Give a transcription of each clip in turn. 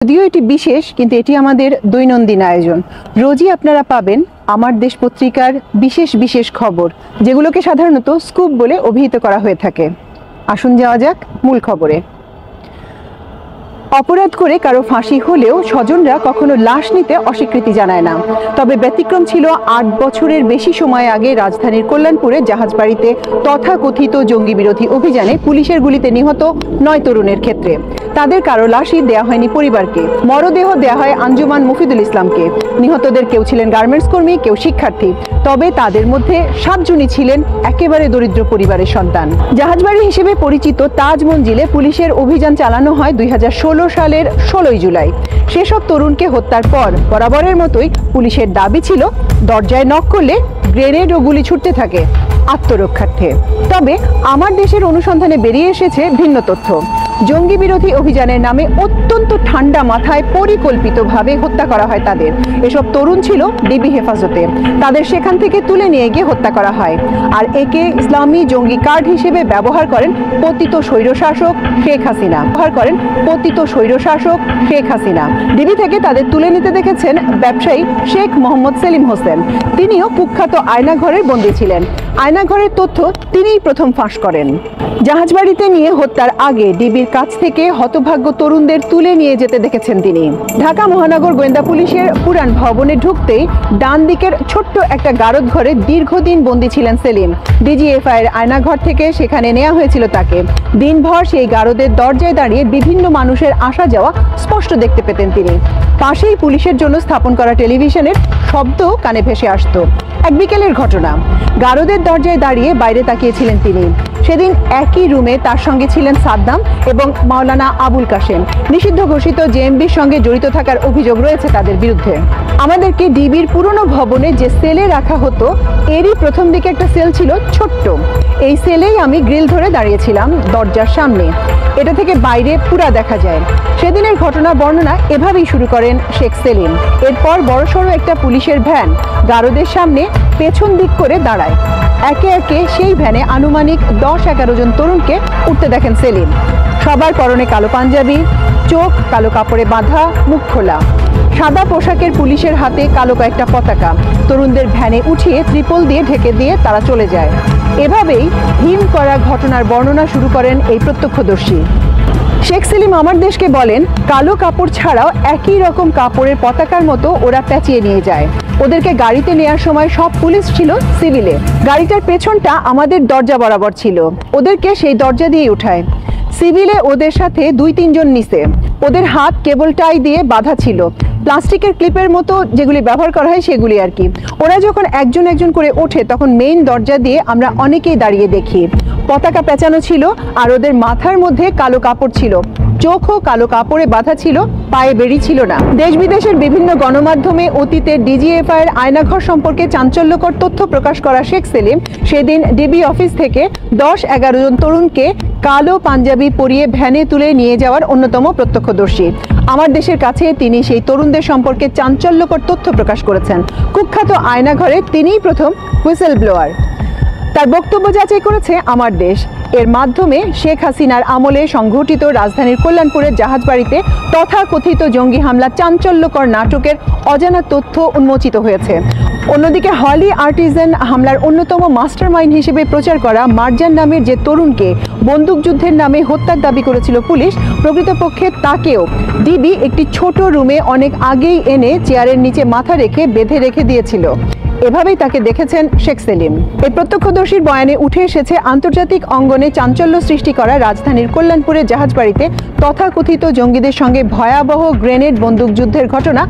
যদিও এটি বিশেষ, কিন্তু এটি আমাদের দৈনন্দিন আয়োজন। রোজই আপনারা পাবেন আমার দেশ পত্রিকার বিশেষ বিশেষ খবর, যেগুলোকে সাধারণত স্কুপ বলে অভিহিত করা হয়ে থাকে। আসুন যাওয়া যাক মূল খবরে। অপরাধ করে কারো ফাঁসি হলেও স্বজনরা কখনো লাশ নিতে অস্বীকৃতি জানায় না। তবে ব্যতিক্রম ছিল ৮ বছরের বেশি সময় আগে রাজধানীর কল্যাণপুরে জাহাজবাড়িতে তথাকথিত জঙ্গি বিরোধী অভিযানে পুলিশের গুলিতে নিহত ৯ তরুণের ক্ষেত্রে। তাদের কারো লাশই দেয়া হয়নি পরিবারকে, মরদেহ দেয়া হয় আঞ্জুমান মুফিদুল ইসলামকে। নিহতদের কেউ ছিলেন গার্মেন্টস কর্মী, কেউ শিক্ষার্থী। তবে তাদের মধ্যে ৭ জনই ছিলেন একেবারে দরিদ্র পরিবারের সন্তান। জাহাজবাড়ি হিসেবে পরিচিত তাজ মঞ্জিলে পুলিশের অভিযান চালানো হয় ২০১৬ সালের ১৬ জুলাই। সেসব তরুণকে হত্যার পর বরাবরের মতোই পুলিশের দাবি ছিল দরজায় নক করলে গ্রেনেড ও গুলি ছুটতে থাকে আত্মরক্ষার্থে। তবে আমার দেশের অনুসন্ধানে বেরিয়ে এসেছে ভিন্ন তথ্য। জঙ্গি বিরোধী অভিযানের নামে অত্যন্ত ঠান্ডা মাথায় পরিকল্পিতভাবে হত্যা করা হয় তাদের। এসব তরুণ ছিল ডিবি হেফাজতে। তাদের সেখান থেকে তুলে নিয়ে গিয়ে হত্যা করা হয়। আর একে ইসলামী জঙ্গি কার্ড হিসেবে ব্যবহার করেন পতিত স্বৈরশাসক শেখ হাসিনা। ডিবি থেকে তাদের তুলে নিতে দেখেছেন ব্যবসায়ী শেখ মোহাম্মদ সেলিম হোসেন। তিনিও কুখ্যাত আয়নাঘরের বন্দী ছিলেন। আয়নাঘরের তথ্য তিনিই প্রথম ফাঁস করেন। জাহাজবাড়িতে নিয়ে হত্যার আগে ডিবির কাছ থেকে হতভাগ্য তরুণদের তুলে নিয়ে যেতে দেখেছেন তিনি। ঢাকা মহানগর গোয়েন্দা পুলিশের পুরান ভবনে ঢুকতেই ডান দিকের ছোট্ট একটা গারদ ঘরে দীর্ঘদিন বন্দী ছিলেন সেলিম। ডিজিএফআই এর আয়নাঘর থেকে সেখানে নেওয়া হয়েছিল তাকে। দিনভর সেই গারদের দরজায় দাঁড়িয়ে বিভিন্ন মানুষের আসা যাওয়া স্পষ্ট দেখতে পেতেন তিনি। পাশেই পুলিশের জন্য স্থাপন করা টেলিভিশনের শব্দ কানে ভেসে আসতো। এক বিকেলের ঘটনা, গারদের দরজায় দাঁড়িয়ে বাইরে তাকিয়েছিলেন তিনি। সেদিন একই রুমে তার সঙ্গে ছিলেন সাদ্দাম এবং মাওলানা আবুল কাশেম। নিষিদ্ধ ঘোষিত জেএমবির সঙ্গে জড়িত থাকার অভিযোগ রয়েছে তাদের বিরুদ্ধে। আমাদেরকে ডিবির পুরনো ভবনে যে সেলে রাখা হতো, এরই প্রথম দিকে একটা সেল ছিল ছোট্ট। এই সেলেই আমি গ্রিল ধরে দাঁড়িয়েছিলাম দরজার সামনে। এটা থেকে বাইরে পুরা দেখা যায়। সেদিনের ঘটনার বর্ণনা এভাবেই শুরু করেন শেখ সেলিম। এরপর বড়সড় একটা পুলিশের ভ্যান গারদের সামনে পেছন দিক করে দাঁড়ায়। একে একে সেই ভ্যানে আনুমানিক ১০-১১ জন তরুণকে উঠতে দেখেন সেলিম। সবার পরনে কালো পাঞ্জাবি, চোখ কালো কাপড়ে বাঁধা, মুখ খোলা। সাদা পোশাকের পুলিশের হাতে কালো কয়েকটা পতাকা। তরুণদের ভ্যানে উঠিয়ে ত্রিপল দিয়ে ঢেকে দিয়ে তারা চলে যায়। এভাবেই হিম করা ঘটনার বর্ণনা শুরু করেন এই প্রত্যক্ষদর্শী। শেখ সেলিম আমার দেশকে বলেন, কালো কাপড় ছাড়াও একই রকম কাপড়ের পতাকার মতো ওরা পেঁচিয়ে নিয়ে যায়। ওদেরকে গাড়িতে নেওয়ার সময় সব পুলিশ ছিল সিভিলে। গাড়িটার পেছনটা আমাদের দরজা বরাবর ছিল। ওদেরকে সেই দরজা দিয়ে উঠায়। সিভিলে ওদের সাথে ২-৩ জন নিচে। ওদের হাত কেবল টাই দিয়ে বাঁধা ছিল, প্লাস্টিকের ক্লিপের মতো যেগুলি ব্যবহার করা হয় সেগুলি আর কি। ওরা যখন একজন একজন করে ওঠে তখন মেইন দরজা দিয়ে আমরা অনেকেই দাঁড়িয়ে দেখি। পতাকা পেঁচানো ছিল আর ওদের মাথার মধ্যে কালো কাপড় ছিল, চোখও কালো কাপড়ে বাঁধা ছিল, পায়ে বেড়ি ছিল না। দেশ বিদেশের বিভিন্ন গণমাধ্যমে অতীতের ডিজিএফআই এর আয়নাঘর সম্পর্কে চাঞ্চল্যকর তথ্য প্রকাশ করা শেখ সেলিম সেদিন ডিবি অফিস থেকে ১০-১১ জন তরুণকে কালো পাঞ্জাবি পরিয়ে ভ্যানে তুলে নিয়ে যাওয়ার অন্যতম প্রত্যক্ষদর্শী। আমার দেশের কাছে তিনি সেই তরুণদের সম্পর্কে চাঞ্চল্যকর তথ্য প্রকাশ করেছেন। কুখ্যাত আয়নাঘরে তিনিই প্রথম হুইসেল ব্লোয়ার। তার বক্তব্য যাচাই করেছে আমার দেশ। এর মাধ্যমে শেখ হাসিনার আমলে সংঘটিত রাজধানীর কল্যাণপুরের জাহাজবাড়িতে তথাকথিত জঙ্গি হামলা চাঞ্চল্যকর নাটকের অজানা তথ্য উন্মোচিত হয়েছে। অন্যদিকে হলি আর্টিজান হামলার অন্যতম মাস্টারমাইন্ড হিসেবে প্রচার করা মারজান নামের যে তরুণকে বন্দুকযুদ্ধের নামে হত্যার দাবি করেছিল পুলিশ, প্রকৃতপক্ষে তাকেও ডিবি একটি ছোট রুমে অনেক আগেই এনে চেয়ারের নিচে মাথা রেখে বেঁধে রেখে দিয়েছিল। এভাবেই তাকে দেখেছেন শেখ সেলিম। এই প্রত্যক্ষদর্শীর বয়ানে উঠে এসেছে আন্তর্জাতিক অঙ্গনে চাঞ্চল্য সৃষ্টি করা রাজধানীর কল্যাণপুরের জাহাজবাড়িতে তথাকথিত জঙ্গিদের সঙ্গে ভয়াবহ গ্রেনেড বন্দুকযুদ্ধের ঘটনা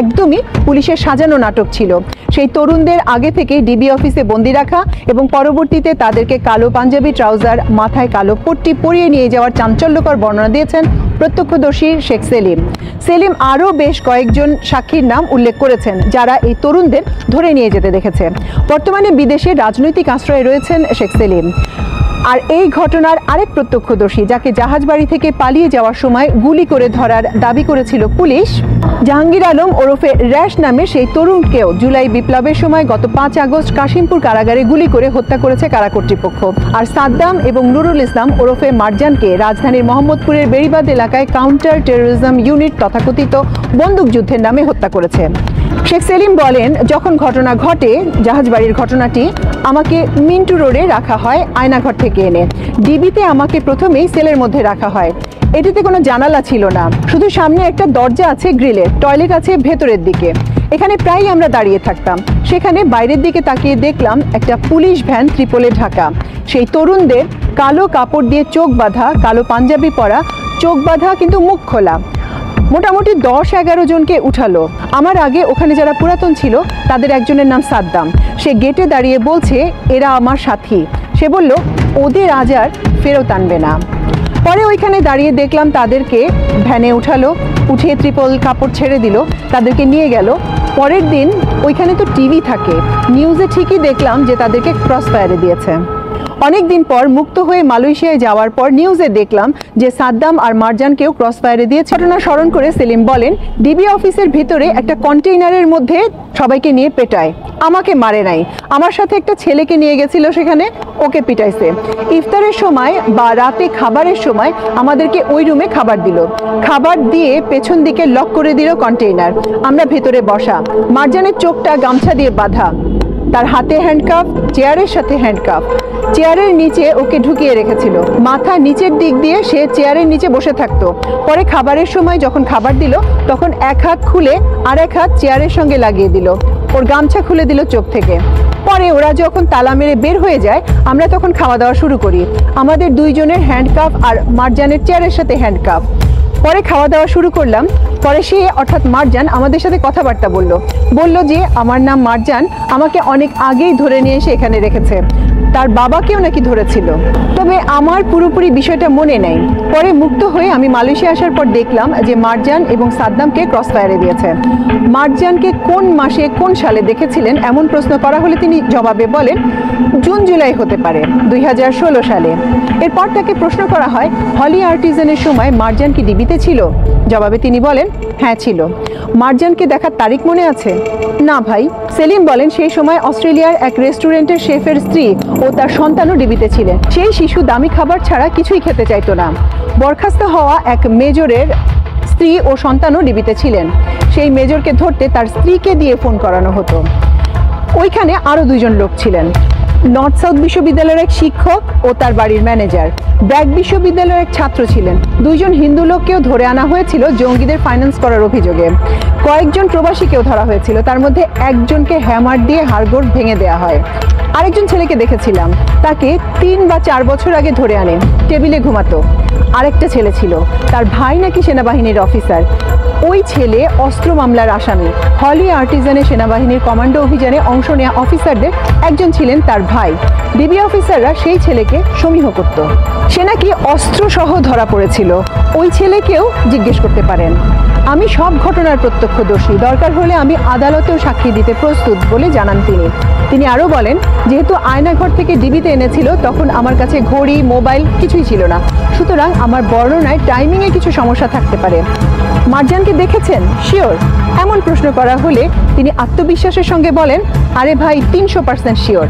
একদমই পুলিশের সাজানো নাটক ছিল। সেই তরুণদের আগে থেকে ডিবি অফিসে বন্দি রাখা এবং পরবর্তীতে তাদেরকে কালো পাঞ্জাবি ট্রাউজার, মাথায় কালো পট্টি পরিয়ে নিয়ে যাওয়ার চাঞ্চল্যকর বর্ণনা দিয়েছেন প্রত্যক্ষদর্শী শেখ সেলিম। সেলিম আরও বেশ কয়েকজন সাক্ষীর নাম উল্লেখ করেছেন যারা এই তরুণদের ধরে নিয়ে যেতে দেখেছে। বর্তমানে বিদেশে রাজনৈতিক আশ্রয়ে রয়েছেন শেখ সেলিম। আর এই ঘটনার আরেক প্রত্যক্ষদর্শী, যাকে জাহাজবাড়ি থেকে পালিয়ে যাওয়ার সময় গুলি করে ধরার দাবি করেছিল পুলিশ, জাহাঙ্গীর আলম ওরফে র্যাশ নামে সেই তরুণকেও জুলাই বিপ্লবের সময় গত 5 আগস্ট কাশিমপুর কারাগারে গুলি করে হত্যা করেছে কারা কর্তৃপক্ষ। আর সাদ্দাম এবং নুরুল ইসলাম ওরফে মারজানকে রাজধানীর মোহাম্মদপুরের বেড়িবাঁধ এলাকায় কাউন্টার টেরোরিজম ইউনিট তথাকথিত বন্দুকযুদ্ধের নামে হত্যা করেছে। শেখ সেলিম বলেন, যখন ঘটনা ঘটে জাহাজবাড়ির ঘটনাটি, আমাকে মিন্টু রোডে রাখা হয় আয়নাঘর থেকে এনে। ডিবিতে আমাকে প্রথমেই সেলের মধ্যে রাখা হয়। এটিতে কোনো জানালা ছিল না, শুধু সামনে একটা দরজা আছে গ্রিলের, টয়লেট আছে ভেতরের দিকে। এখানে প্রায়ই আমরা দাঁড়িয়ে থাকতাম। সেখানে বাইরের দিকে তাকিয়ে দেখলাম একটা পুলিশ ভ্যান ত্রিপলে ঢাকা। সেই তরুণদের কালো কাপড় দিয়ে চোখ বাঁধা, কালো পাঞ্জাবি পরা, চোখ বাঁধা কিন্তু মুখ খোলা, মোটামুটি 10-11 জনকে উঠালো। আমার আগে ওখানে যারা পুরাতন ছিল তাদের একজনের নাম সাদ্দাম। সে গেটে দাঁড়িয়ে বলছে, এরা আমার সাথী। সে বলল, ওদের আজ আর ফেরত আনবে না। পরে ওইখানে দাঁড়িয়ে দেখলাম তাদেরকে ভ্যানে উঠালো, উঠিয়ে ত্রিপল কাপড় ছেড়ে দিল, তাদেরকে নিয়ে গেল। পরের দিন ওইখানে তো টিভি থাকে, নিউজে ঠিকই দেখলাম যে তাদেরকে ক্রস ফায়ারে দিয়েছে। অনেক দিন পর মুক্ত হয়ে মালয়েশিয়ায় যাওয়ার পর নিউজে দেখলাম যে সাদ্দাম আর মারজানকেও ক্রস ফায়ারে দিয়ে। ঘটনা স্মরণ করে সেলিম বলেন, ডিবি অফিসের ভিতরে একটা কন্টেইনারের মধ্যে সবাইকে নিয়ে পেটায়, আমাকে মারে নাই। আমার সাথে একটা ছেলেকে নিয়ে গেছিল, সেখানে ওকে পিটাইছে। ইফতারের সময় বা রাতে খাবারের সময় আমাদেরকে ওই রুমে খাবার দিল, খাবার দিয়ে পেছন দিকে লক করে দিল কন্টেইনার। আমরা ভেতরে বসা, মারজানের চোখটা গামছা দিয়ে বাঁধা, তার হাতে হ্যান্ডকাফ, চেয়ারের সাথে হ্যান্ডকাফ। চেয়ারের নিচে ওকে ঢুকিয়ে রেখেছিল, মাথা নিচের দিক দিয়ে সে চেয়ারের নিচে বসে থাকতো। পরে খাবারের সময় যখন খাবার দিল, তখন এক হাত খুলে আর এক হাত চেয়ারের সঙ্গে লাগিয়ে দিল, ওর গামছা খুলে দিল চোখ থেকে। পরে ওরা যখন তালা মেরে বের হয়ে যায়, আমরা তখন খাওয়া দাওয়া শুরু করি। আমাদের দুইজনের হ্যান্ডকাফ আর মারজানের চেয়ারের সাথে হ্যান্ডকাফ। পরে খাওয়া দাওয়া শুরু করলাম। পরে সে অর্থাৎ মারজান আমাদের সাথে কথাবার্তা বলল যে আমার নাম মারজান, আমাকে অনেক আগেই ধরে নিয়ে এসে এখানে রেখেছে, তার বাবাকেও নাকি ধরেছিল। তবে আমার পুরোপুরি বিষয়টা মনে নেই। পরে মুক্ত হয়ে আমি মালয়েশিয়া আসার পর দেখলাম যে মারজান এবং সাদ্দামকে ক্রস ফায়ারে দিয়েছে। মারজানকে কোন মাসে কোন সালে দেখেছিলেন এমন প্রশ্ন করা হলে তিনি জবাবে বলেন, জুন জুলাই হতে পারে 2016 সালে। এরপর তাকে প্রশ্ন করা হয়, হলি আর্টিজানের সময় মারজান কি ডিবিতে ছিল? জবাবে তিনি বলেন, হ্যাঁ ছিল। মারজানকে দেখার তারিখ মনে আছে? না ভাই। সেলিম বলেন, সেই সময় অস্ট্রেলিয়ার এক রেস্টুরেন্টের শেফের স্ত্রী ও তার সন্তানও ডিবিতে ছিলেন। সেই শিশু দামি খাবার ছাড়া কিছুই খেতে চাইতো না। বরখাস্ত হওয়া এক মেজরের স্ত্রী ও সন্তানও ডিবিতে ছিলেন। সেই মেজরকে ধরতে তার স্ত্রীকে দিয়ে ফোন করানো হতো। ওইখানে আরও 2 জন লোক ছিলেন, নর্থ সাউথ বিশ্ববিদ্যালয়ের এক শিক্ষক ও তার বাড়ির ম্যানেজার। ব্র্যাক বিশ্ববিদ্যালয়ের এক ছাত্র ছিলেন। 2 জন হিন্দু লোককেও ধরে আনা হয়েছিল জঙ্গিদের ফাইন্যান্স করার অভিযোগে। কয়েকজন প্রবাসীকেও ধরা হয়েছিল, তার মধ্যে একজনকে হ্যামার দিয়ে হাড়গোড় ভেঙে দেওয়া হয়। আরেকজন ছেলেকে দেখেছিলাম, তাকে 3 বা 4 বছর আগে ধরে আনে, টেবিলে ঘুমাতো। আরেকটা ছেলে ছিল, তার ভাই নাকি সেনাবাহিনীর অফিসার। ওই ছেলে অস্ত্র মামলার আসামি। হলি আর্টিজানে সেনাবাহিনীর কমান্ডো অভিযানে অংশ নেওয়া অফিসারদের একজন ছিলেন তার ভাই। ডিবি অফিসাররা সেই ছেলেকে সমীহ করত। সে নাকি অস্ত্র সহ ধরা পড়েছিল। ওই ছেলেকেও জিজ্ঞেস করতে পারেন। আমি সব ঘটনার প্রত্যক্ষদর্শী, দরকার হলে আমি আদালতেও সাক্ষী দিতে প্রস্তুত বলে জানান তিনি। তিনি আরও বলেন, যেহেতু আয়নাঘর থেকে ডিবিতে এনেছিল, তখন আমার কাছে ঘড়ি, মোবাইল কিছুই ছিল না, সুতরাং আমার বর্ণনায় টাইমিংয়ে কিছু সমস্যা থাকতে পারে। মারজানকে দেখেছেন? শিওর? এমন প্রশ্ন করা হলে তিনি আত্মবিশ্বাসের সঙ্গে বলেন, আরে ভাই 300% শিওর।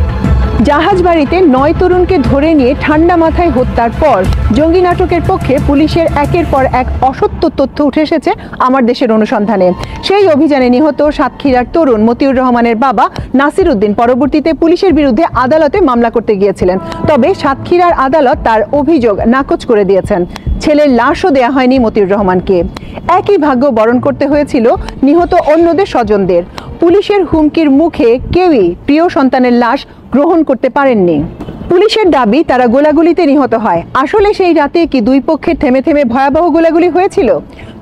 জাহাজবাড়িতে 9 তরুণকে ধরে নিয়ে ঠান্ডা মাথায় হত্যার পর জঙ্গি নাটকের পক্ষে পুলিশের একের পর এক অসত্য তথ্য উঠে এসেছে আমার দেশের অনুসন্ধানে। সেই অভিযানে নিহত সাতক্ষীরার তরুণ মতিউর রহমানের বাবা নাসির উদ্দিন পরবর্তীতে পুলিশের বিরুদ্ধে আদালতে মামলা করতে গিয়েছিলেন। তবে সাতক্ষীরার আদালত তার অভিযোগ নাকচ করে দিয়েছেন। ছেলের লাশও দেয়া হয়নি মতিউর রহমানকে। একই ভাগ্য বরণ করতে হয়েছিল নিহত অন্যদের স্বজনদের। পুলিশের হুমকির মুখে কেউই প্রিয় সন্তানের লাশ গ্রহণ করতে পারেননি। পুলিশের দাবি তারা গোলাগুলিতে নিহত হয়। আসলে সেই রাতে কি 2 পক্ষের থেমে থেমে ভয়াবহ গোলাগুলি হয়েছিল?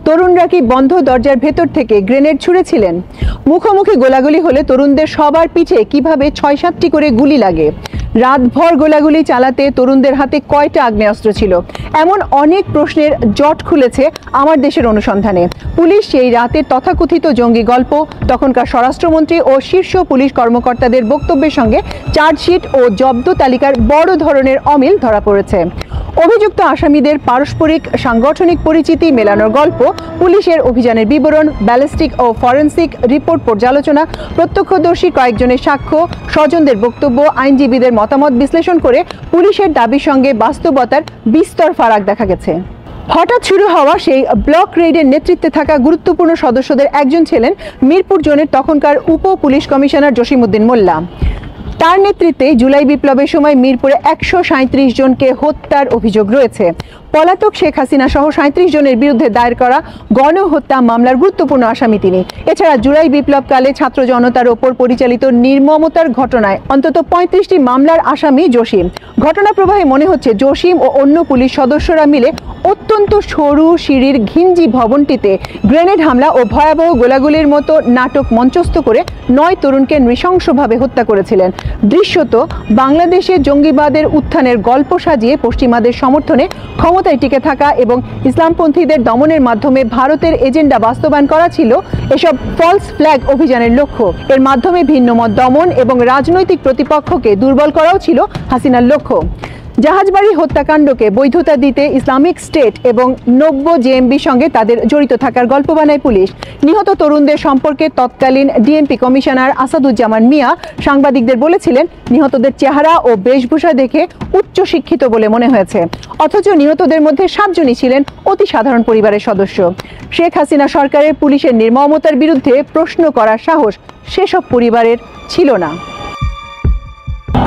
তরুণরা কি বন্ধ দরজার ভেতর থেকে গ্রেনেড ছুঁড়েছিলেন? মুখোমুখি গোলাগুলি হলে তরুণদের সবার পিঠে কিভাবে 6-7টি করে গুলি লাগে? রাতভর গোলাগুলি চালাতে তরুণদের হাতে কয়টা আগ্নেয়াস্ত্র ছিল, এমন অনেক প্রশ্নের জট খুলেছে আমার দেশের অনুসন্ধানে। পুলিশ সেই রাতের তথাকথিত জঙ্গি গল্প, তখনকার স্বরাষ্ট্রমন্ত্রী ও শীর্ষ পুলিশ কর্মকর্তাদের বক্তব্যের সঙ্গে চার্জশিট ও জব্দ তালিকার বড় ধরনের অমিল ধরা পড়েছে। অভিযুক্ত আসামিদের পারস্পরিক সাংগঠনিক পরিচিতি মেলানোর গল্প, পুলিশের অভিযানের বিবরণ, ব্যালিস্টিক ও ফরেনসিক রিপোর্ট পর্যালোচনা, প্রত্যক্ষদর্শী কয়েকজনের সাক্ষ্য, স্বজনদের বক্তব্য, আইনজীবীদের মতামত বিশ্লেষণ করে পুলিশের দাবির সঙ্গে বাস্তবতার বিস্তর ফারাক দেখা গেছে। হঠাৎ শুরু হওয়া সেই ব্লক রেইডের নেতৃত্বে থাকা গুরুত্বপূর্ণ সদস্যদের একজন ছিলেন মিরপুর জোনের তখনকার উপ পুলিশ কমিশনার জসিমউদ্দিন মোল্লা। তার নেতৃত্বে জুলাই বিপ্লবের সময় মিরপুরে 137 জনকে হত্যার অভিযোগ রয়েছে। পলাতক শেখ হাসিনা সহ 37 জনের বিরুদ্ধে দায়ের করা গণহত্যা মামলার গুরুত্বপূর্ণ আসামি তিনি। এছাড়া জুলাই বিপ্লবকালে ছাত্র জনতার ওপর পরিচালিত নির্মমতার ঘটনায় অন্তত 35টি মামলার আসামি জসিম। ঘটনা প্রবাহে মনে হচ্ছে জসিম ও অন্য পুলিশ সদস্যরা মিলে অত্যন্ত সরু সিঁড়ির ঘিঞ্জি ভবনটিতে গ্রেনেড হামলা ও ভয়াবহ গোলাগুলির মতো নাটক মঞ্চস্থ করে 9 তরুণকে নৃশংসভাবে হত্যা করেছিলেন। দৃশ্যত বাংলাদেশে জঙ্গিবাদের উত্থানের গল্প সাজিয়ে পশ্চিমাদের সমর্থনে ক্ষমতায় টিকে থাকা এবং ইসলামপন্থীদের দমনের মাধ্যমে ভারতের এজেন্ডা বাস্তবায়ন করা ছিল এসব ফলস ফ্ল্যাগ অভিযানের লক্ষ্য। এর মাধ্যমে ভিন্নমত দমন এবং রাজনৈতিক প্রতিপক্ষকে দুর্বল করাও ছিল হাসিনার লক্ষ্য। জাহাজবাড়ি হত্যাকাণ্ডকে বৈধতা দিতে ইসলামিক স্টেট এবং 90 জেএমবির সঙ্গে তাদের জড়িত থাকার গল্প বানায় পুলিশ। নিহত তরুণদের সম্পর্কে তৎকালীন ডিএমপি কমিশনার আসাদুজ্জামান মিয়া সাংবাদিকদের বলেছিলেন, নিহতদের চেহারা ও বেশভূষা দেখে উচ্চশিক্ষিত বলে মনে হয়েছে, অথচ নিহতদের মধ্যে 7 জনই ছিলেন অতি সাধারণ পরিবারের সদস্য। শেখ হাসিনা সরকারের পুলিশের নির্মমতার বিরুদ্ধে প্রশ্ন করার সাহস সেসব পরিবারের ছিল না।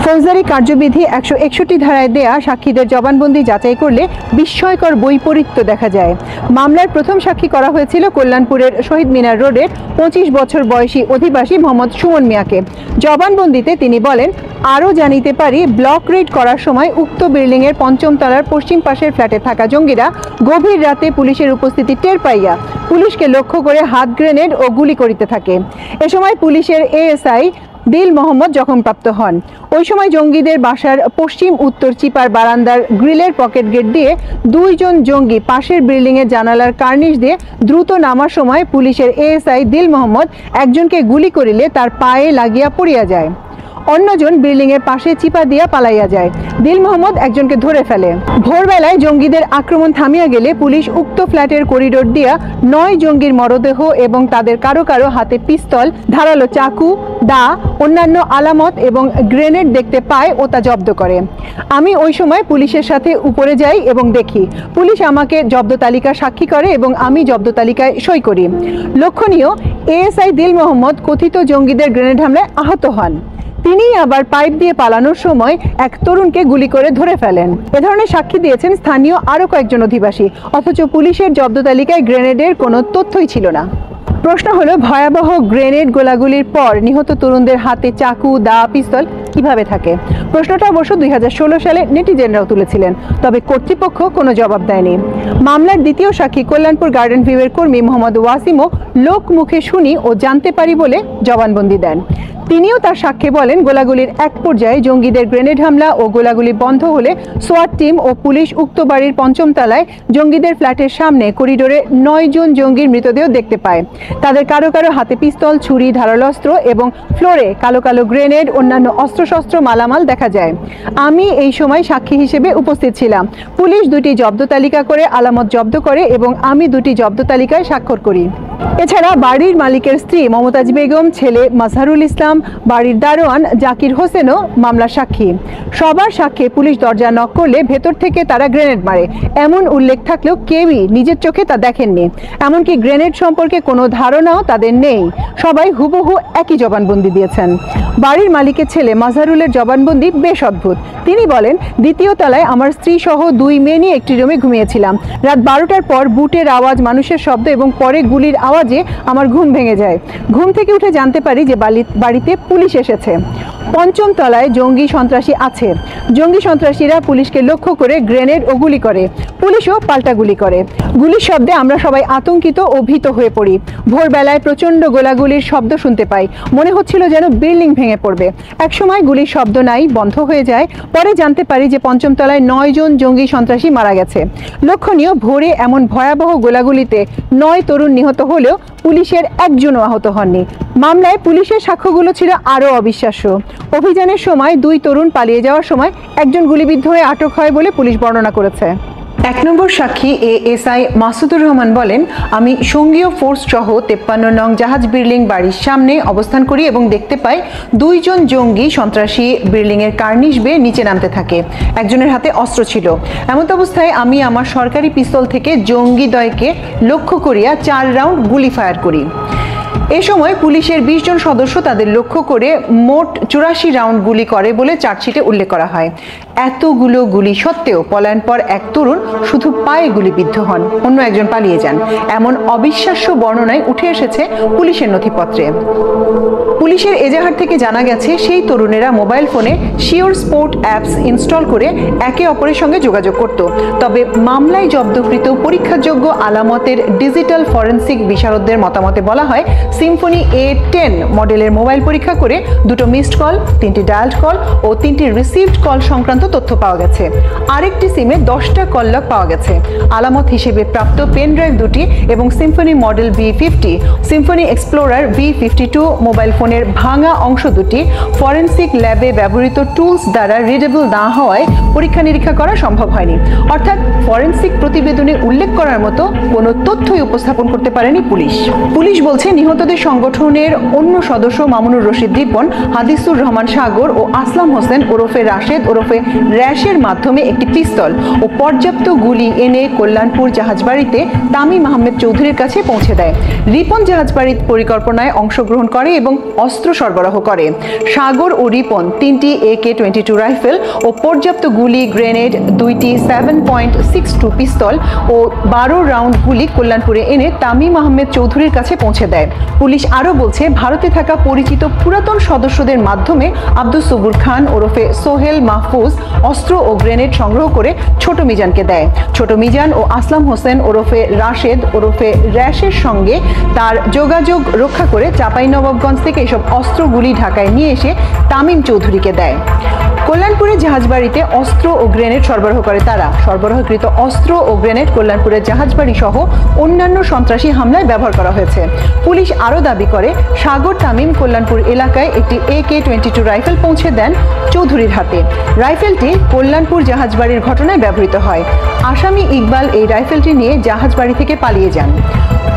ফৌজদারি কার্যবিধি 161 ধারায় দেয়া সাক্ষীদের জবানবন্দি যাচাই করলে বিস্ময়কর বৈপরীত্য দেখা যায়। মামলার প্রথম সাক্ষী করা হয়েছিল কল্যাণপুরের শহীদ মিনার রোডের 25 বছর বয়সী অধিবাসী মোহাম্মদ সুমন মিয়াকে। জবানবন্দিতে তিনি বলেন, আরও জানিতে পারি ব্লক রেড করার সময় উক্ত বিল্ডিংয়ের 5ম তলার পশ্চিম পাশের ফ্ল্যাটে থাকা জঙ্গিরা গভীর রাতে পুলিশের উপস্থিতি টের পাইয়া পুলিশকে লক্ষ্য করে হাত গ্রেনেড ও গুলি করিতে থাকে। এ সময় পুলিশের এএসআই দিল মোহাম্মদ জখমপ্রাপ্ত হন। ওই সময় জঙ্গিদের বাসার পশ্চিম উত্তর চিপার বারান্দার গ্রিলের পকেট গেট দিয়ে 2 জন জঙ্গি পাশের বিল্ডিংয়ের জানালার কার্নিশ দিয়ে দ্রুত নামার সময় পুলিশের এএসআই দিল মোহাম্মদ একজনকে গুলি করিলে তার পায়ে লাগিয়া পড়িয়া যায়। অন্যজন বিল্ডিংয়ের পাশে চিপা দিয়া পালাইয়া যায়। দিল মোহাম্মদ একজনকে ধরে ফেলে। ভোরবেলায় জঙ্গিদের আক্রমণ থামিয়া গেলে পুলিশ উক্ত ফ্ল্যাটের করিডোর দিয়া 9 জঙ্গির মরদেহ এবং তাদের কারো কারো হাতে পিস্তল, ধারালো চাকু, দা, অন্যান্য আলামত এবং গ্রেনেড দেখতে পায় ও তা জব্দ করে। আমি ওই সময় পুলিশের সাথে উপরে যাই এবং দেখি পুলিশ আমাকে জব্দ তালিকা সাক্ষী করে এবং আমি জব্দ তালিকায় সই করি। লক্ষণীয়, এএসআই দিল মোহাম্মদ কথিত জঙ্গিদের গ্রেনেড হামলায় আহত হন। তিনি আবার পাইপ দিয়ে পালানোর সময় এক তরুণকে গুলি করে ধরে ফেলেন। এ ধরনের সাক্ষী দিয়েছেন স্থানীয় আরও কয়েকজন অধিবাসী, অথচ পুলিশের জব্দ তালিকায় গ্রেনেডের কোনো তথ্যই ছিল না। প্রশ্ন হলো, ভয়াবহ গ্রেনেড গোলাগুলির পর নিহত তরুণদের হাতে চাকু, দা, পিস্তল কিভাবে থাকে? প্রশ্নটা অবশ্য 2016 সালে নেটিজেনরাও তুলেছিলেন, তবে কর্তৃপক্ষ কোনো জবাব দেয়নি। মামলার দ্বিতীয় সাক্ষী কল্যাণপুর গার্ডেন ভিউয়ের কর্মী মোহাম্মদ ওয়াসিমও লোক মুখে শুনি ও জানতে পারি বলে জবানবন্দি দেন। তিনিও তার সাক্ষ্যে বলেন, গোলাগুলির এক পর্যায়ে জঙ্গিদের গ্রেনেড হামলা ও গোলাগুলি বন্ধ হলে সোয়াট টিম ও পুলিশ উক্ত বাড়ির 5ম তলায় জঙ্গিদের ফ্ল্যাটের সামনে করিডোরে 9 জন জঙ্গির মৃতদেহ দেখতে পায়। তাদের কারো কারো হাতে পিস্তল, ছুরি, ধারালো অস্ত্র এবং ফ্লোরে কালো কালো গ্রেনেড, অন্যান্য অস্ত্রশস্ত্র, মালামাল দেখা যায়। আমি এই সময় সাক্ষী হিসেবে উপস্থিত ছিলাম। পুলিশ 2টি জব্দ তালিকা করে আলামত জব্দ করে এবং আমি 2টি জব্দ তালিকায় স্বাক্ষর করি। এছাড়া বাড়ির মালিকের স্ত্রী মমতাজ বেগম, ছেলে মাজহারুল ইসলাম, বাড়ির দারোয়ান জাকির হোসেনও মামলার সাক্ষী। সবার সাক্ষ্যে পুলিশ দরজা নক করলে ভেতর থেকে তারা গ্রেনেড মারে এমন উল্লেখ থাকলেও কেউই নিজের চোখে তা দেখেননি। এমনকি গ্রেনেড সম্পর্কে কোনো ধারণাও তাদের নেই। সবাই হুবহু একই জবানবন্দি দিয়েছেন। বাড়ির মালিকের ছেলে মাজহারুলের জবানবন্দি বেশ অদ্ভুত। তিনি বলেন, দ্বিতীয় তলায় আমার স্ত্রী সহ 2 মেয়ে নিয়ে একটি রুমে ঘুমিয়েছিলাম। রাত 12টার পর বুটের আওয়াজ, মানুষের শব্দ এবং পরে গুলির আওয়াজে আমার ঘুম ভেঙে যায়। ঘুম থেকে উঠে জানতে পারি যে বাড়িতে পুলিশ এসেছে। পঞ্চম তলায় জঙ্গি সন্ত্রাসী আছে। জঙ্গি সন্ত্রাসীরা পুলিশকে লক্ষ্য করে গ্রেনেড ও গুলি করে, পুলিশও পাল্টা গুলি করে। গুলির শব্দে আমরা সবাই আতঙ্কিত ও ভীত হয়ে পড়ি। ভোরবেলায় প্রচণ্ড গোলাগুলির শব্দ শুনতে পাই, মনে হচ্ছিল যেন বিল্ডিং ভেঙে পড়বে। একসময় গুলির শব্দ নাই, বন্ধ হয়ে যায়। পরে জানতে পারি যে পঞ্চম তলায় 9 জন জঙ্গি সন্ত্রাসী মারা গেছে। লক্ষণীয়, ভোরে এমন ভয়াবহ গোলাগুলিতে 9 তরুণ নিহত হলেও পুলিশের একজনও আহত হননি। মামলায় পুলিশের সাক্ষ্যগুলো ছিল আরও অবিশ্বাস্য। অভিযানের সময় 2 তরুণ পালিয়ে যাওয়ার সময় একজন গুলিবিদ্ধ হয়ে আটক হয় বলে পুলিশ বর্ণনা করেছে। 1 নম্বর সাক্ষী এএসআই মাসুদুর রহমান বলেন, আমি সঙ্গীয় ফোর্স সহ 53 নং জাহাজ বিল্ডিং বাড়ির সামনে অবস্থান করি এবং দেখতে পাই 2 জন জঙ্গি সন্ত্রাসী বিল্ডিং এর কার্নিশ বেয়ে নিচে নামতে থাকে। একজনের হাতে অস্ত্র ছিল। এমন অবস্থায় আমি আমার সরকারি পিস্তল থেকে জঙ্গিদ্বয়কে লক্ষ্য করিয়া 4 রাউন্ড গুলি ফায়ার করি। এ সময় পুলিশের 20 জন সদস্য তাদের লক্ষ্য করে মোট 84 রাউন্ড গুলি করে বলে চার্জশিটে উল্লেখ করা হয়। এতগুলো গুলি সত্ত্বেও পলায়ন পর এক তরুণ শুধু পায়ে গুলিবিদ্ধ হন, অন্য একজন পালিয়ে যান। এমন অবিশ্বাস্য বর্ণনায় উঠে এসেছে পুলিশের নথিপত্রে। পুলিশের এজাহার থেকে জানা গেছে সেই তরুণেরা মোবাইল ফোনে শিওর স্পোর্ট অ্যাপস ইনস্টল করে একে অপরের সঙ্গে যোগাযোগ করত। তবে মামলায় জব্দকৃত পরীক্ষাযোগ্য আলামতের ডিজিটাল ফরেনসিক বিশারদদের মতামতে বলা হয়, সিম্ফনি A10 মডেলের মোবাইল পরীক্ষা করে 2টো মিসড কল, 3টি ডায়ালড কল ও 3টি রিসিভড কল সংক্রান্ত তথ্য পাওয়া গেছে। আরেকটি সিমে 10টা কল লগ পাওয়া গেছে। আলামত হিসেবে প্রাপ্ত পেন ড্রাইভ 2টি এবং Symphony model V50, Symphony explorer V52 mobile ফোনের ভাঙা অংশ 2টি ফরেনসিক ল্যাবে ব্যবহৃত টুলস দ্বারা রিডেবল না হওয়ায় পরীক্ষা নিরীক্ষা করা সম্ভব হয়নি। অর্থাৎ ফরেনসিক প্রতিবেদনে উল্লেখ করার মতো কোনো তথ্যই উপস্থাপন করতে পারেনি পুলিশ। পুলিশ বলছে, নিহতদের সংগঠনের অন্য সদস্য মামুনুর রশিদ রিপন, হাদিসুর রহমান সাগর ও আসলাম হোসেন ওরফে রাশেদ ওরফে র্যাশের মাধ্যমে একটি পিস্তল ও পর্যাপ্ত গুলি এনে কল্যাণপুর জাহাজবাড়িতে তামিম আহমেদ চৌধুরীর কাছে পৌঁছে দেয়। রিপন জাহাজবাড়ির পরিকল্পনায় অংশগ্রহণ করে এবং অস্ত্র সরবরাহ করে। সাগর ও রিপন 3টি AK-22 রাইফেল ও পর্যাপ্ত গুলি, গ্রেনেড, 2টি 7.62 পিস্তল ও 12 রাউন্ড গুলি কল্যাণপুরে এনে তামিম আহমেদ চৌধুরীর কাছে পৌঁছে দেয়। পুলিশ আরও বলছে, ভারতে থাকা পরিচিত পুরাতন সদস্যদের মাধ্যমে আব্দুস সবুর খান ওরফে সোহেল মাহফুজ অস্ত্র ও গ্রেনেড সংগ্রহ করে ছোট মিজানকে দেয়। ছোট মিজান ও আসলাম হোসেন ওরফে রাশেদ ওরফে র্যাশের সঙ্গে তার যোগাযোগ রক্ষা করে চাঁপাইনবাবগঞ্জ থেকে এসব অস্ত্রগুলি ঢাকায় নিয়ে এসে তামিম চৌধুরীকে দেয়। কল্যাণপুরের জাহাজবাড়িতে অস্ত্র ও গ্রেনেড সরবরাহ করে তারা। সরবরাহকৃত অস্ত্র ও গ্রেনেড কল্যাণপুরের জাহাজবাড়ি সহ অন্যান্য সন্ত্রাসী হামলায় ব্যবহার করা হয়েছে। পুলিশ আরও দাবি করে, সাগর তামিম কল্যাণপুর এলাকায় একটি AK-22 রাইফেল পৌঁছে দেন চৌধুরীর হাতে। রাইফেলটি কল্যাণপুর জাহাজবাড়ির ঘটনায় ব্যবহৃত হয়। আসামি ইকবাল এই রাইফেলটি নিয়ে জাহাজবাড়ি থেকে পালিয়ে যান।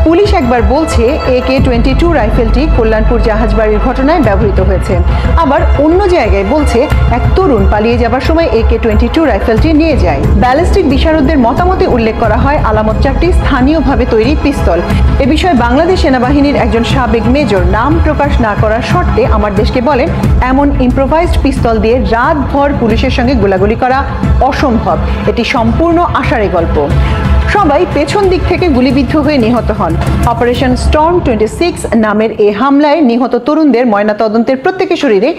পুলিশ একবার বলছে AK-22 রাইফেলটি কল্যাণপুর জাহাজবাড়ির ঘটনায় ব্যবহৃত হয়েছে, আবার অন্য জায়গায় বলছে এক তরুণ পালিয়ে যাবার সময় AK-22 রাইফেলটি নিয়ে যায়। ব্যালিস্টিক বিশারদদের মতামতে উল্লেখ করা হয় আলামত 4টি স্থানীয়ভাবে তৈরি পিস্তল। এ বিষয়ে বাংলাদেশ সেনাবাহিনীর একজন সাবেক মেজর নাম প্রকাশ না করার শর্তে আমার দেশকে বলেন, এমন ইম্প্রোভাইজড পিস্তল দিয়ে রাতভর পুলিশের সঙ্গে গোলাগুলি করা অসম্ভব। এটি সম্পূর্ণ আশারে গল্প। সবাই পেছন দিক থেকে গুলিবিদ্ধ হয়ে নিহত হন। অপারেশন স্টর্ম 26 নামের এই হামলায় নিহত তরুণদের ময়নাতদন্তের প্রত্যেকের শরীরে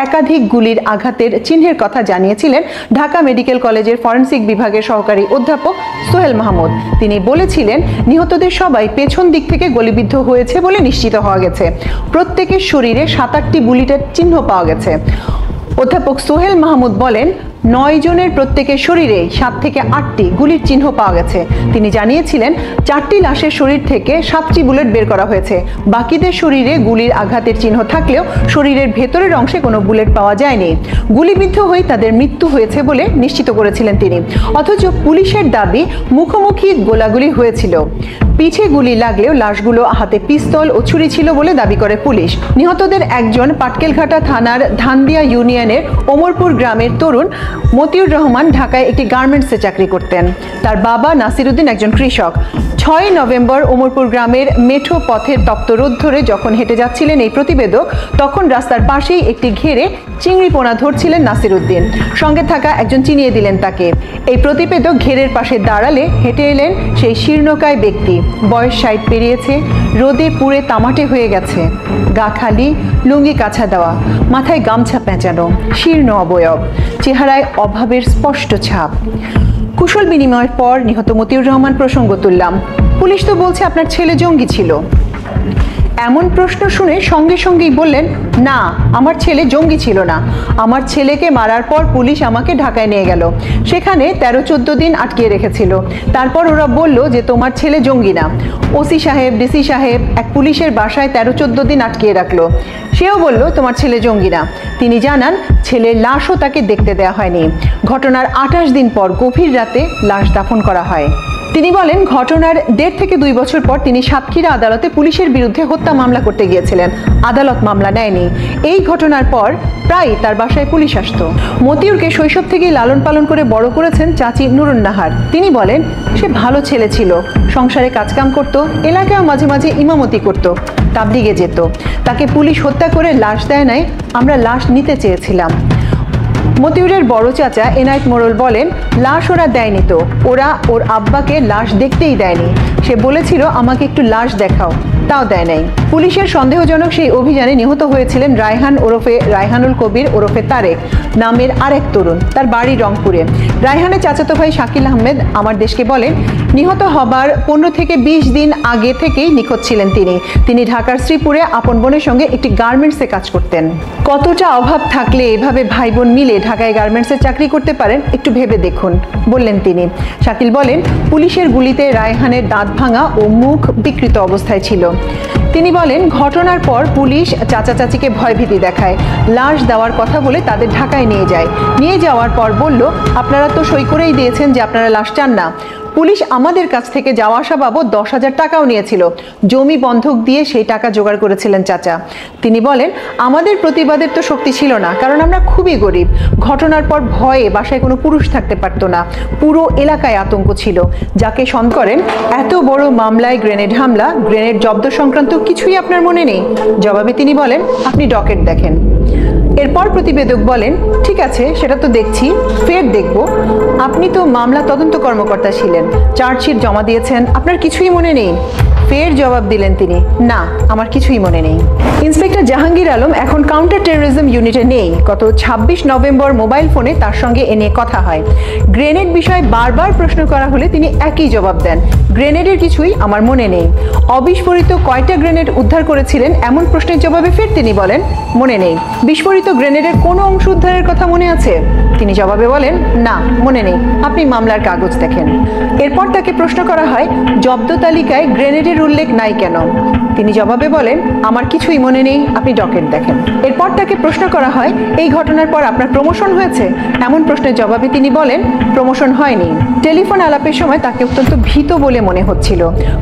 একাধিক গুলির আঘাতের চিহ্নের কথা জানিয়েছিলেন ঢাকা মেডিকেল কলেজের ফরেনসিক বিভাগের সহকারী অধ্যাপক সোহেল মাহমুদ। তিনি বলেছিলেন, নিহতদের সবাই পেছন দিক থেকে গুলিবিদ্ধ হয়েছে বলে নিশ্চিত হওয়া গেছে। প্রত্যেকের শরীরে 7-8টি বুলেটের চিহ্ন পাওয়া গেছে। অধ্যাপক সোহেল মাহমুদ বলেন, 9 জনের প্রত্যেকের শরীরে 7 থেকে 8টি গুলির চিহ্ন পাওয়া গেছে। তিনি জানিয়েছিলেন, 4টি লাশের শরীর থেকে 7টি বুলেট বের করা হয়েছে। বাকিদের শরীরে গুলির আঘাতের চিহ্ন থাকলেও শরীরের ভেতরের অংশে কোনো বুলেট পাওয়া যায়নি। গুলিবিদ্ধ হয়ে তাদের মৃত্যু হয়েছে বলে নিশ্চিত করেছিলেন তিনি। অথচ পুলিশের দাবি, মুখোমুখি গোলাগুলি হয়েছিল। পিঠে গুলি লাগলেও লাশগুলো হাতে পিস্তল ও ছুরি ছিল বলে দাবি করে পুলিশ। নিহতদের একজন পাটকেলঘাটা থানার ধানদিয়া ইউনিয়নের ওমরপুর গ্রামের তরুণ মতিউর রহমান ঢাকায় একটি গার্মেন্টসে চাকরি করতেন। তার বাবা নাসিরউদ্দিন একজন কৃষক। 6 নভেম্বর ওমরপুর গ্রামের মেঠো পথের তপ্ত রোদ ধরে যখন হেঁটে যাচ্ছিলেন এই প্রতিবেদক, তখন রাস্তার পাশেই একটি ঘেরে চিংড়ি পোনা ধরছিলেন নাসিরউদ্দিন। সঙ্গে থাকা একজন চিনিয়ে দিলেন তাকে। এই প্রতিবেদক ঘেরের পাশে দাঁড়ালে হেঁটে এলেন সেই শীর্ণকায় ব্যক্তি। বয়স 60 পেরিয়েছে, রোদে পুড়ে তামাটে হয়ে গেছে, গা খালি, লুঙ্গি কাছা দেওয়া, মাথায় গামছা পেঁচানো, শীর্ণ অবয়ব, চেহারায় অভাবের স্পষ্ট ছাপ। কুশল বিনিময়ের পর নিহত মতিউর রহমান প্রসঙ্গ তুললাম, পুলিশ তো বলছে আপনার ছেলে জঙ্গি ছিল। এমন প্রশ্ন শুনে সঙ্গে সঙ্গেই বললেন, না, আমার ছেলে জঙ্গি ছিল না। আমার ছেলেকে মারার পর পুলিশ আমাকে ঢাকায় নিয়ে গেল, সেখানে 13-14 দিন আটকিয়ে রেখেছিল। তারপর ওরা বলল যে তোমার ছেলে জঙ্গি না। ওসি সাহেব, ডিসি সাহেব এক পুলিশের বাসায় 13-14 দিন আটকিয়ে রাখলো, সেও বলল তোমার ছেলে জঙ্গি না। তিনি জানান ছেলের লাশও তাকে দেখতে দেওয়া হয়নি। ঘটনার 28 দিন পর গভীর রাতে লাশ দাফন করা হয়। তিনি বলেন, ঘটনার 1.5 থেকে 2 বছর পর তিনি সাতক্ষীরা আদালতে পুলিশের বিরুদ্ধে হত্যা মামলা করতে গিয়েছিলেন। আদালত মামলা নেয়নি। এই ঘটনার পর প্রায় তার বাসায় পুলিশ আসতো। মতিউরকে শৈশব থেকেই লালন পালন করে বড় করেছেন চাচি নুরুন নাহার। তিনি বলেন, সে ভালো ছেলে ছিল, সংসারে কাজকাম করত, এলাকায় মাঝে মাঝে ইমামতি করত, তাবলিগে যেত। তাকে পুলিশ হত্যা করে লাশ দেয় নাই, আমরা লাশ নিতে চেয়েছিলাম। মতিউরের বড় চাচা এনায়েত মোড়ল বলেন, লাশ ওরা দেয়নি তো, ওরা ওর আব্বাকে লাশ দেখতেই দেয়নি। সে বলেছিল আমাকে একটু লাশ দেখাও, তাও দেয় নাই। পুলিশের সন্দেহজনক সেই অভিযানে নিহত হয়েছিলেন রায়হান ওরফে রায়হানুল কবির ওরফে তারেক নামের আরেক তরুণ। তার বাড়ি রংপুরে। রায়হানের চাচাতো ভাই শাকিল আহমেদ আমার দেশকে বলেন, নিহত হবার 15 থেকে 20 দিন আগে থেকেই নিখোঁজ ছিলেন তিনি ঢাকার শ্রীপুরে আপন বোনের সঙ্গে একটি গার্মেন্টসে কাজ করতেন। কতটা অভাব থাকলে এভাবে ভাই বোন মিলে ঢাকায় গার্মেন্টসে চাকরি করতে পারেন একটু ভেবে দেখুন, বললেন তিনি। শাকিল বলেন, পুলিশের গুলিতে রায়হানের দাঁত ভাঙা ও মুখ বিকৃত অবস্থায় ছিল। তিনি বলেন, ঘটনার পর পুলিশ চাচা চাচিকে ভয়ভীতি দেখায়, লাশ দেওয়ার কথা বলে তাদের ঢাকায় নিয়ে যাওয়ার পর বলল, আপনারা তো সই করেই দিয়েছেন যে আপনারা লাশ চান না। পুলিশ আমাদের কাছ থেকে যাওয়া আসা বাবদ 10,000 টাকাও নিয়েছিল। জমি বন্ধক দিয়ে সেই টাকা জোগাড় করেছিলেন চাচা। তিনি বলেন, আমাদের প্রতিবাদের তো শক্তি ছিল না, কারণ আমরা খুবই গরিব। ঘটনার পর ভয়ে বাসায় কোনো পুরুষ থাকতে পারতো না। পুরো এলাকায় আতঙ্ক ছিল। যাকে সন্দেহ করেন, এত বড় মামলায় গ্রেনেড হামলা, গ্রেনেড জব্দ সংক্রান্ত কিছুই আপনার মনে নেই? জবাবে তিনি বলেন, আপনি ডকেট দেখেন। এরপর প্রতিবেদক বলেন, ঠিক আছে, সেটা তো দেখছি, ফের দেখব। আপনি তো মামলা তদন্ত কর্মকর্তা ছিলেন, চার্জশিট জমা দিয়েছেন, আপনার কিছুই মনে নেই? ফের জবাব দিলেন তিনি, না, আমার কিছুই মনে নেই। ইন্সপেক্টর জাহাঙ্গীর আলম এখন কাউন্টার টেরোরিজম ইউনিটে নেই। গত 26 নভেম্বর মোবাইল ফোনে তার সঙ্গে এ নিয়ে কথা হয়। গ্রেনেড বিষয়ে বারবার প্রশ্ন করা হলে তিনি একই জবাব দেন, গ্রেনেডের কিছুই আমার মনে নেই। অবিস্ফোরিত কয়টা গ্রেনেড উদ্ধার করেছিলেন এমন প্রশ্নের জবাবে ফের তিনি বলেন, মনে নেই। বিস্ফোরিত গ্রেনেডের কোনো অংশ উদ্ধারের কথা মনে আছে? তিনি জবাবে বলেন, না, মনে নেই। আপনি মামলার কাগজ দেখেন। এরপর তাকে প্রশ্ন করা হয়, জব্দ তালিকায় গ্রেনেডের উল্লেখ নাই কেন? তিনি জবাবে বলেন, আমার কিছুই মনে নেই, আপনি ডকেট দেখেন। এরপর তাকে প্রশ্ন করা হয়, এই ঘটনার পর আপনার প্রমোশন হয়েছে? এমন প্রশ্নের জবাবে তিনি বলেন, প্রমোশন হয়নি। টেলিফোন আলাপের সময় তাকে অত্যন্ত ভীত বলে মনে হচ্ছিল।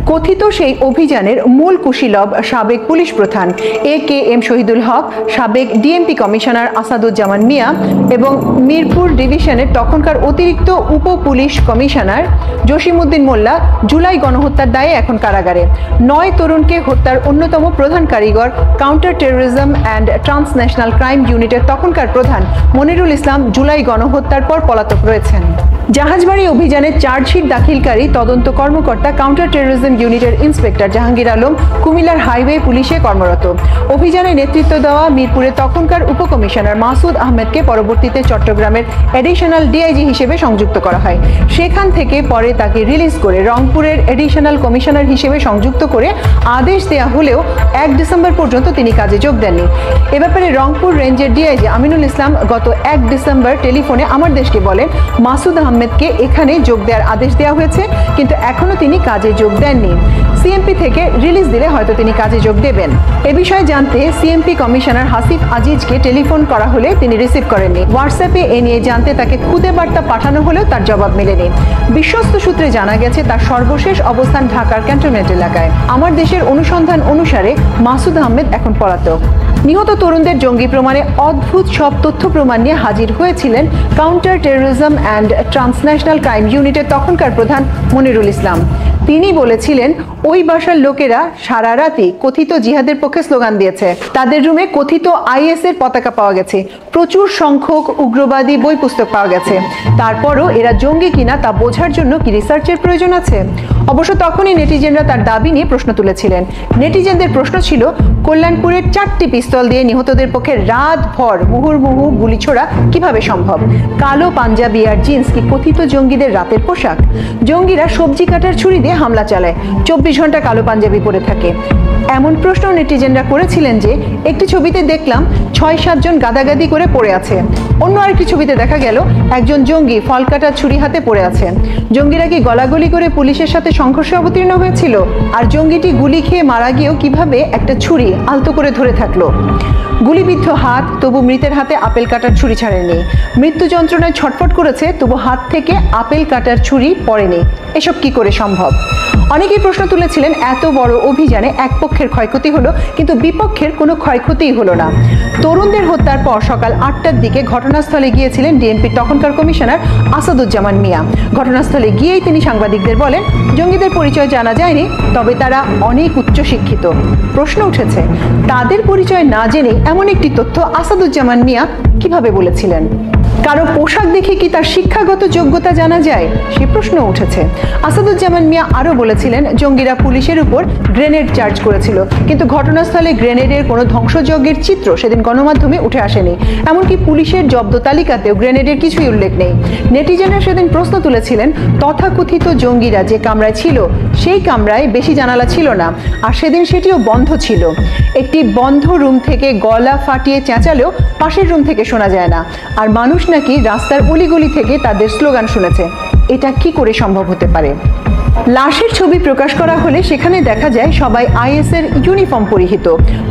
কথিত সেই অভিযানের মূল কুশীলব সাবেক পুলিশ প্রধান AKM শহীদুল হক, সাবেক ডিএমপি কমিশনার আসাদুজ্জামান মিয়া এবং মিরপুর ডিভিশনের তখনকার অতিরিক্ত উপ পুলিশ কমিশনার জসিমউদ্দিন মোল্লা জুলাই গণহত্যার দায়ে এখন কারাগারে। 9 তরুণকে হত্যার অন্যতম প্রধান কারিগর counter terrorism and transnational crime ইউনিটের তখনকার প্রধান মনিরুল ইসলাম জুলাই গণহত্যার পর পলাতক রয়েছেন। জাহাজবাড়ি অভিযানের চার্জশিট দাখিলকারী তদন্ত কর্মকর্তা কাউন্টার টেরোরিজম ইউনিটের ইন্সপেক্টর জাহাঙ্গীর আলম কুমিল্লার হাইওয়ে পুলিশে কর্মরত। অভিযানে নেতৃত্ব দেওয়া মিরপুরের তখনকার উপকমিশনার মাসুদ আহমেদকে পরবর্তীতে চট্টগ্রামের এডিশনাল ডিআইজি হিসেবে সংযুক্ত করা হয়। সেখান থেকে পরে তাকে রিলিজ করে রংপুরের এডিশনাল কমিশনার হিসেবে সংযুক্ত করে আদেশ দেওয়া হলেও 1 ডিসেম্বর পর্যন্ত তিনি কাজে যোগ দেননি। এ ব্যাপারে রংপুর রেঞ্জের ডিআইজি আমিনুল ইসলাম গত 1 ডিসেম্বর টেলিফোনে আমার দেশকে বলেন, মাসুদ আহমেদকে এখানে যোগ দেওয়ার আদেশ দেওয়া হয়েছে, কিন্তু এখনো তিনি কাজে যোগ দেননি। সিএমপি থেকে রিলিজ দিলে হয়তো তিনি কাজে যোগ দেবেন। এ বিষয়ে জানতে সিএমপি কমিশনার হাসিফ আজিজকে টেলিফোন করা হলে তিনি রিসিভ করেননি। হোয়াটসঅ্যাপে এ নিয়ে জানতে তাকে খুদে বার্তা পাঠানো হলেও তার জবাব মেলেনি। বিশ্বস্ত সূত্রে জানা গেছে তার সর্বশেষ অবস্থান ঢাকার ক্যান্টনমেন্ট এলাকায়। আমার দেশের অনুসন্ধান অনুসারে মাসুদ আহমেদ এখন পলাতক। নিহত তরুণদের জঙ্গি প্রমাণে অদ্ভুত সব তথ্য প্রমাণ নিয়ে হাজির হয়েছিলেন counter terrorism and transnational crime ইউনিটের তখনকার প্রধান মনিরুল ইসলাম। তিনি বলেছিলেন ওই বাসার লোকেরা সারা রাতই কথিত জিহাদের পক্ষে স্লোগান দিয়েছে। তাদের রুমে কথিত আইএস এর পতাকা পাওয়া গেছে, প্রচুর সংখ্যক উগ্রবাদী বই পুস্তক পাওয়া গেছে। তারপরও এরা জঙ্গি কিনা তা বোঝার জন্য কি রিসার্চের প্রয়োজন আছে? অবশ্য তখনই নেটিজেনরা তার দাবি নিয়ে প্রশ্ন তুলেছিলেন। নেটিজেনদের প্রশ্ন ছিল, কল্যাণপুরের 4টি পিস্তল দিয়ে নিহতদের পক্ষে রাতভর মুহুর্মুহু গুলি ছোড়া কিভাবে সম্ভব? কালো পাঞ্জাবি আর জিন্স কি কথিত জঙ্গিদের রাতের পোশাক? জঙ্গিরা সবজি কাটার ছুরি দিয়ে হামলা চালায়, 24 ঘন্টা কালো পাঞ্জাবি পরে থাকে। এমন প্রশ্ন নেটিজেনরা করেছিলেন যে একটি ছবিতে দেখলাম 6-7 জন গাদাগাদি করে পড়ে আছে। অন্য আরেকটি ছবিতে দেখা গেল একজন জঙ্গি ফল কাটার ছুরি হাতে পড়ে আছে। জঙ্গিরা কি গলাগলি করে পুলিশের সাথে সংঘর্ষে অবতীর্ণ হয়েছিল? আর জঙ্গিটি গুলি খেয়ে মারা গিয়েও কিভাবে একটা ছুরি আলতো করে ধরে থাকলো? গুলিবিদ্ধ হাত, তবু মৃতের হাতে আপেল কাটার ছুরি ছাড়েনি। মৃত্যু যন্ত্রণায় ছটফট করেছে, তবু হাত থেকে আপেল কাটার ছুরি পড়েনি। এসব কি করে সম্ভব? অনেকেই প্রশ্ন তুলেছিলেন, এত বড় অভিযানে এক পক্ষের ক্ষয়ক্ষতি হলো, কিন্তু বিপক্ষের কোনো ক্ষয়ক্ষতিই হলো না। তরুণদের হত্যার পর সকাল 8টার দিকে ঘটনাস্থলে গিয়েছিলেন ডিএমপির তখনকার কমিশনার আসাদুজ্জামান মিয়া। ঘটনাস্থলে গিয়েই তিনি সাংবাদিকদের বলেন, জঙ্গিদের পরিচয় জানা যায়নি, তবে তারা অনেক উচ্চশিক্ষিত। প্রশ্ন উঠেছে, তাদের পরিচয় না জেনে এমন একটি তথ্য আসাদুজ্জামান মিয়া কিভাবে বলেছিলেন? কারো পোশাক দেখে কি তার শিক্ষাগত যোগ্যতা জানা যায়? সে প্রশ্ন উঠেছে। আসাদুজ্জামান মিয়া আরও বলেছিলেন, জঙ্গিরা পুলিশের উপর গ্রেনেড চার্জ করেছিল, কিন্তু ঘটনাস্থলে গ্রেনেডের কোনো ধ্বংসযজ্ঞের চিত্র সেদিন গণমাধ্যমে উঠে আসেনি। এমনকি পুলিশের জব্দ তালিকাতেও গ্রেনেডের কিছুই উল্লেখ নেই। নেটিজেনরা সেদিন প্রশ্ন তুলেছিলেন, তথাকথিত জঙ্গিরা যে কামরায় ছিল সেই কামরায় বেশি জানালা ছিল না, আর সেদিন সেটিও বন্ধ ছিল। একটি বন্ধ রুম থেকে গলা ফাটিয়ে চেঁচালেও পাশের রুম থেকে শোনা যায় না, আর মানুষ নাকি রাস্তার অলিগলি থেকে তাদের স্লোগান শুনেছে। এটা কি করে সম্ভব হতে পারে? লাশের ছবি প্রকাশ করা হলে সেখানে দেখা যায় সবাই আইএস এর ইউনিফর্ম পরিহিত।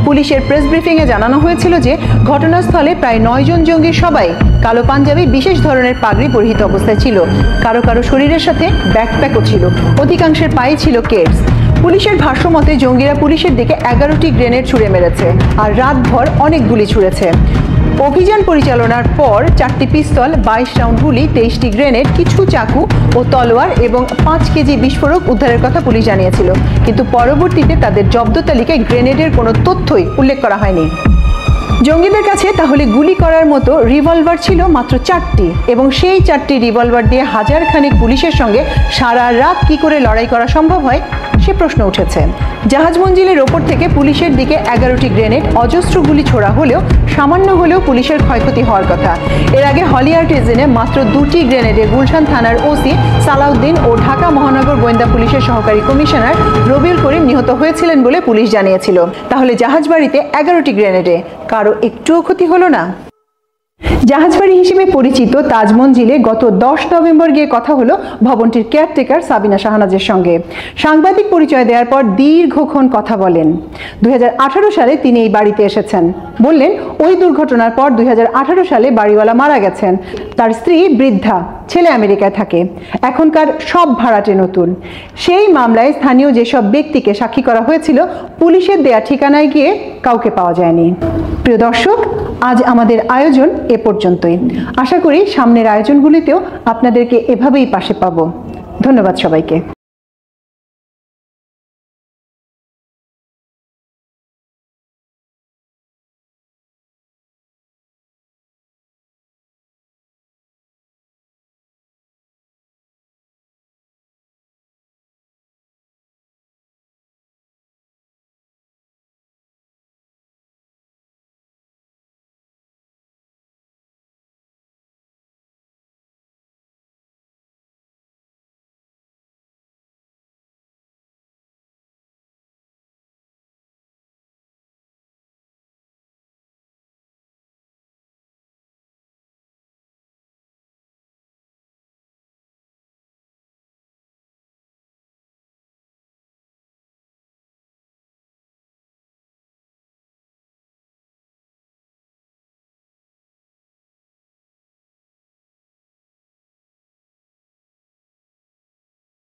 পুলিশের প্রেস ব্রিফিংয়ে জানানো হয়েছিল যে ঘটনাস্থলে প্রায় 9 জন জঙ্গির সবাই কালো পাঞ্জাবি, বিশেষ ধরনের পাগড়ি পরিহিত অবস্থায় ছিল। কারো কারো শরীরের সাথে ব্যাকপ্যাকও ছিল, অধিকাংশের পায়ে ছিল কেডস। পুলিশের ভাষ্য মতে জঙ্গিরা পুলিশের দিকে 11টি গ্রেনেড ছুড়ে মেরেছে আর রাতভর অনেক গুলি ছুড়েছে। অভিযান পরিচালনার পর 4টি পিস্তল, 22 রাউন্ড গুলি, 23টি গ্রেনেড, কিছু চাকু ও তলোয়ার এবং 5 কেজি বিস্ফোরক উদ্ধারের কথা পুলিশ জানিয়েছিল, কিন্তু পরবর্তীতে তাদের জব্দ তালিকায় গ্রেনেডের কোনো তথ্যই উল্লেখ করা হয়নি। জঙ্গিদের কাছে তাহলে গুলি করার মতো রিভলভার ছিল মাত্র 4টি, এবং সেই 4টি রিভলভার দিয়ে হাজার খানেক পুলিশের সঙ্গে সারা রাত কি করে লড়াই করা সম্ভব হয় সে প্রশ্ন উঠেছে। জাহাজ মঞ্জিলের ওপর থেকে পুলিশের দিকে 11টি গ্রেনেড, অজস্র গুলি ছোড়া হলেও সামান্য হলেও পুলিশের ক্ষয়ক্ষতি হওয়ার কথা। এর আগে হলিআর্টিজেনে মাত্র 2টি গ্রেনেডে গুলশান থানার ওসি সালাউদ্দিন ও ঢাকা মহানগর গোয়েন্দা পুলিশের সহকারী কমিশনার রবিউল করিম নিহত হয়েছিলেন বলে পুলিশ জানিয়েছিল। তাহলে জাহাজবাড়িতে 11টি গ্রেনেডে কারো একটুও ক্ষতি হলো না? জাহাজবাড়ি হিসেবে পরিচিত তাজ মঞ্জিলে গত 10 নভেম্বর গিয়ে কথা হলো ভবনটির কেয়ারটেকার সাবিনা শাহনাজের সঙ্গে। সাংবাদিক পরিচয় দেওয়ার পর দীর্ঘক্ষণ কথা বলেন। 2018 সালে তিনি এই বাড়িতে এসেছেন। বললেন, ওই দুর্ঘটনার পর 2018 সালে বাড়িওয়ালা মারা গেছেন। তার স্ত্রী বৃদ্ধা, ছেলে আমেরিকায় থাকে। এখনকার সব ভাড়াটে নতুন। সেই মামলায় স্থানীয় যেসব ব্যক্তিকে সাক্ষী করা হয়েছিল, পুলিশের দেয়া ঠিকানায় গিয়ে কাউকে পাওয়া যায়নি। প্রিয় দর্শক, আজ আমাদের আয়োজন এ পর্যন্তই। আশা করি সামনের আয়োজনগুলিতেও আপনাদেরকে এভাবেই পাশে পাবো। ধন্যবাদ সবাইকে।